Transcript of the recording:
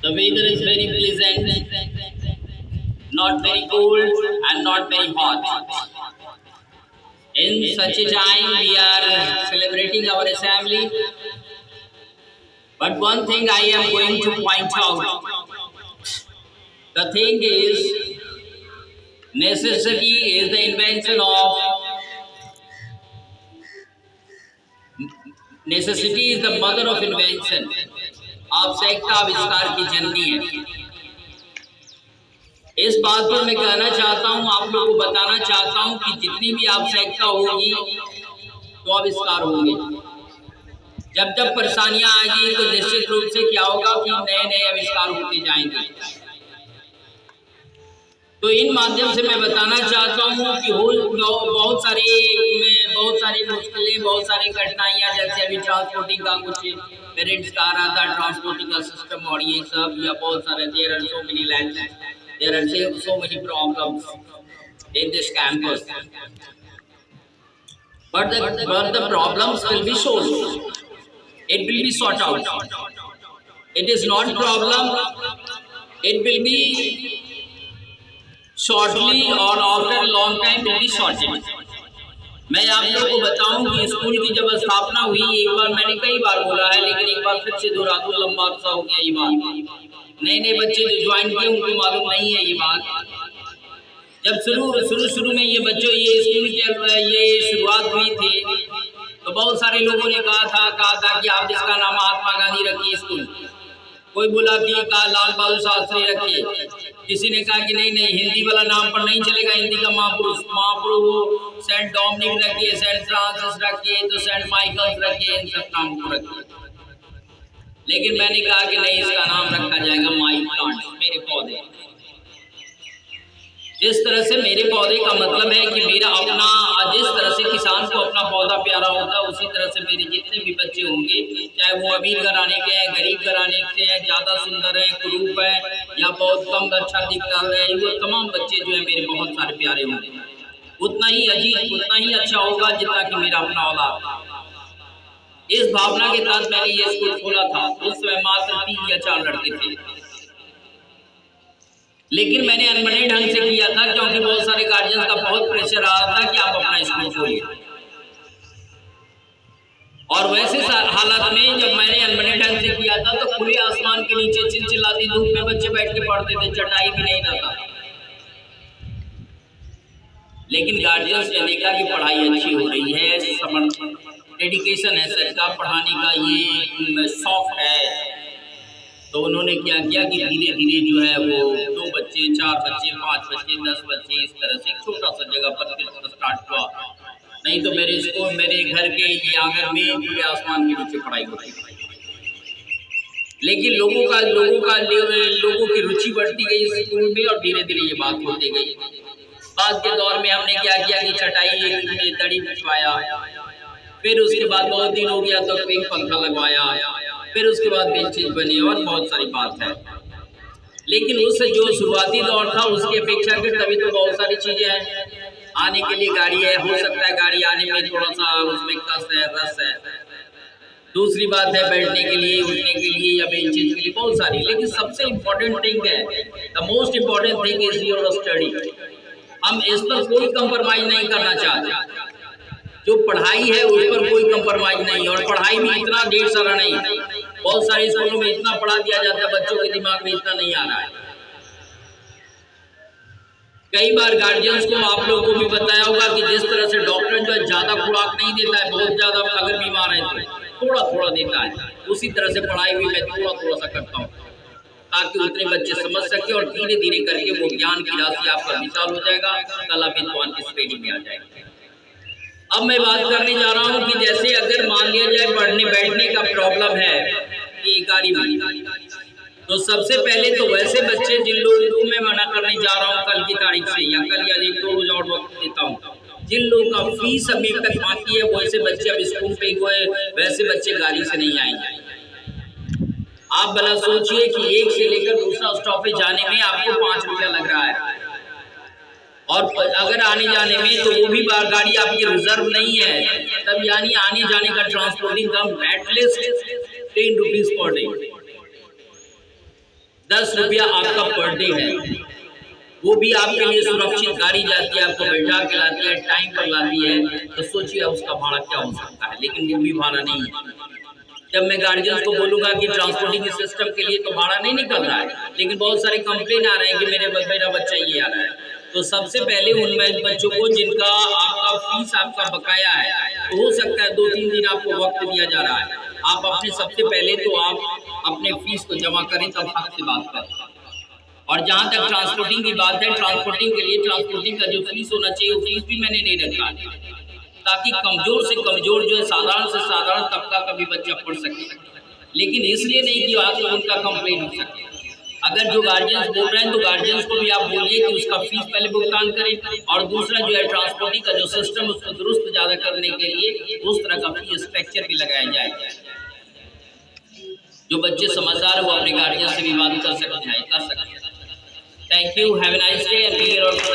The weather is very pleasant, not very cold and not very hot. In such a time, we are celebrating our assembly. But one thing I am going to point out, the thing is, necessity is the invention of, necessity is the mother of invention. आवश्यकता आविष्कार की जननी है। इस बात पर मैं कहना चाहता हूँ, आप लोगों को बताना चाहता हूँ कि जितनी भी आवश्यकता होगी तो आविष्कार होंगे। जब जब परेशानियां आएगी तो निश्चित रूप से क्या होगा कि नए नए आविष्कार होते जाएंगे। तो इन माध्यम से मैं बताना चाहता हूँ कि बहुत सारी मुश्किलें, बहुत सारी कठिनाइयाँ, जैसे अभी ट्रांसपोर्टिंग का कुछ पेरेंट्स का आ रहा था, ट्रांसपोर्टिंग का सिस्टम और ये सब, या बहुत सारे there are so many language, there are so many problems in this campus, but the problems will be solved. It will be sorted out. It is not problem. It will be shortly or after a long time will be sorted. मैं आप लोगों को बताऊं कि school की जब स्थापना हुई, एक बार मैंने कई बार बोला है, लेकिन एक बार फिर से दोहरा दूं, लंबा अरसा हो गया ये बात। नए नए बच्चे जो ज्वाइन किए उनको मालूम नहीं है ये बात। जब शुरू में ये बच्चों ये स्कूल की ये शुरुआत हुई थी, तो बहुत सारे लोगों ने कहा था कि आप इसका नाम महात्मा गांधी रखिए स्कूल। कोई बोला कि लाल बहादुर शास्त्री रखिए, किसी ने कहा कि नहीं हिंदी वाला नाम पर नहीं चलेगा, हिंदी का महापुरुष सेंट डोमिनिक रखिए, सेंट फ्रांसिस रखिए, तो सेंट माइकल्स रखिए, इन सब नाम को रखिए। लेकिन मैंने कहा कि नहीं, इसका नाम रखा जाएगा माई प्लांट्स, मेरे पौधे। जिस तरह से मेरे पौधे का मतलब है कि मेरा अपना, जिस तरह से किसान को अपना पौधा प्यारा होता है, उसी तरह से मेरे जितने भी बच्चे होंगे, चाहे वो अमीर घराने के हैं, गरीब घराने के हैं, ज्यादा सुंदर है, कुरूप है, या बहुत कम अच्छा दिखता है, वो तमाम बच्चे जो है मेरे बहुत सारे प्यारे होंगे। उतना ही अजीब, उतना ही अच्छा होगा जितना कि मेरा अपना औलाद। इस भावना के तहत मैंने ये स्कूल खोला था। उस समय मात्र 3 या 4 लड़के थे, लेकिन मैंने अनबने ढंग से किया था, क्योंकि बहुत सारे गार्जियंस का बहुत प्रेशर आ रहा था कि आप अपना स्कूल खोलिए। और वैसे हालात में जब मैंने अनबने ढंग से किया था, तो खुले आसमान के नीचे चिलचिलाती धूप में बच्चे बैठ के पढ़ते थे, चटाई भी नहीं रहता। लेकिन गार्जियंस ने देखा कि पढ़ाई अच्छी हो रही है, डेडिकेशन है सर का, पढ़ाने का ये शौक है, तो उन्होंने क्या किया कि धीरे धीरे जो है वो 2 बच्चे, 4 बच्चे, 5 बच्चे, 10 बच्चे, इस तरह से एक छोटा सा जगह पर स्टार्ट हुआ। नहीं तो मेरे स्कूल, मेरे घर के ये आंगन में खुले आसमान के नीचे पढ़ाई होती थी। लेकिन लोगों की रुचि बढ़ती गई स्कूल में, और धीरे धीरे ये बात होती गई। बाद के दौर में हमने क्या किया कि चटाई दड़ी बिछवाया, फिर उसके बाद बहुत दिन हो गया तो एक पंखा लगवाया, फिर उसके बाद बेंचेज बनी, और बहुत सारी बात है। लेकिन उस जो शुरुआती दौर था उसकी अपेक्षा के तभी तो बहुत सारी चीजें हैं। आने के लिए गाड़ी है, हो सकता है गाड़ी आने में थोड़ा सा उसमें कस है, रस है। दूसरी बात है बैठने के लिए, उठने के लिए, या बेंचेज के लिए, बहुत सारी। लेकिन सबसे इम्पोर्टेंट थिंग है, the most important thing is your study. हम इस पर कोई कंप्रोमाइज नहीं करना चाहते। जो पढ़ाई है उस पर कोई कंप्रोमाइज नहीं, और पढ़ाई भी इतना ढेर सारा नहीं। बहुत सारे स्कूलों में इतना पढ़ा दिया जाता है, बच्चों के दिमाग में इतना नहीं आ रहा है। कई बार गार्जियंस को आप लोगों को भी बताया होगा कि जिस तरह से डॉक्टर जो है ज्यादा खुराक नहीं देता है, बहुत ज्यादा अगर बीमार है तो थोड़ा थोड़ा देता है, उसी तरह से पढ़ाई भी मैं थोड़ा थोड़ा सा करता हूँ, ताकि उतने बच्चे समझ सके, और धीरे धीरे करके वो ज्ञान की राशि आपका विशाल हो जाएगा, कल आप विद्वान की श्रेणी में आ जाएगा। अब मैं बात करने जा रहा हूँ कि जैसे अगर मान लिया जाए पढ़ने बैठने का प्रॉब्लम है कि गाड़ी में, तो सबसे पहले तो वैसे बच्चे जिन लोगों को मैं मना करने जा रहा हूँ कल की तारीख से, या कल या 1-2 रोज और वक्त देता हूँ, जिन लोगों का फीस अभी तक बाकी है, वैसे बच्चे अब स्कूल पे हुए, वैसे बच्चे गाड़ी से नहीं आएंगे। आप भला सोचिए कि एक से लेकर दूसरा स्टॉपेज जाने में आपको 5 रुपया लग रहा है, और अगर आने जाने में तो वो भी गाड़ी आपकी रिजर्व नहीं है, तब यानी आने जाने का ट्रांसपोर्टिंग का एटलीस्ट ₹10 पर डे, 10 रुपया आपका पर डे है। वो भी आपके लिए सुरक्षित गाड़ी जाती है, आपको बैठा के लाती है, टाइम पर लाती है, तो सोचिए उसका भाड़ा क्या हो सकता है। लेकिन वो भी भाड़ा नहीं है। जब मैं गार्जियंस को बोलूंगा कि ट्रांसपोर्टिंग सिस्टम के लिए तो भाड़ा नहीं निकल रहा है, लेकिन बहुत सारे कंप्लेन आ रहे हैं कि मेरा बच्चा ये आ रहा है, तो सबसे पहले उन बच्चों को जिनका आपका फीस आपका बकाया है, तो हो सकता है 2-3 दिन आपको वक्त दिया जा रहा है, आप अपने सबसे पहले तो आप अपने फीस को जमा करें, तब हक से बात करें। और जहाँ तक ट्रांसपोर्टिंग की बात है, ट्रांसपोर्टिंग के लिए ट्रांसपोर्टिंग का जो फीस होना चाहिए वो फीस भी मैंने नहीं रखा, ताकि कमजोर से कमजोर जो है, साधारण से साधारण तबका का भी बच्चा पढ़ सके। लेकिन इसलिए नहीं कि आज उनका कंप्लेन हो सके। अगर जो गार्जियंस बोल रहे हैं तो गार्जियंस को भी आप बोलिए कि उसका फीस पहले भुगतान करें, और दूसरा जो है ट्रांसपोर्टिंग का जो सिस्टम उसको दुरुस्त ज़्यादा करने के लिए उस तरह का फीस स्ट्रक्चर भी लगाया जाए। जो बच्चे समझदार है वो अपने गार्जियन से भी बात कर सकते हैं। Thank you, have a nice day and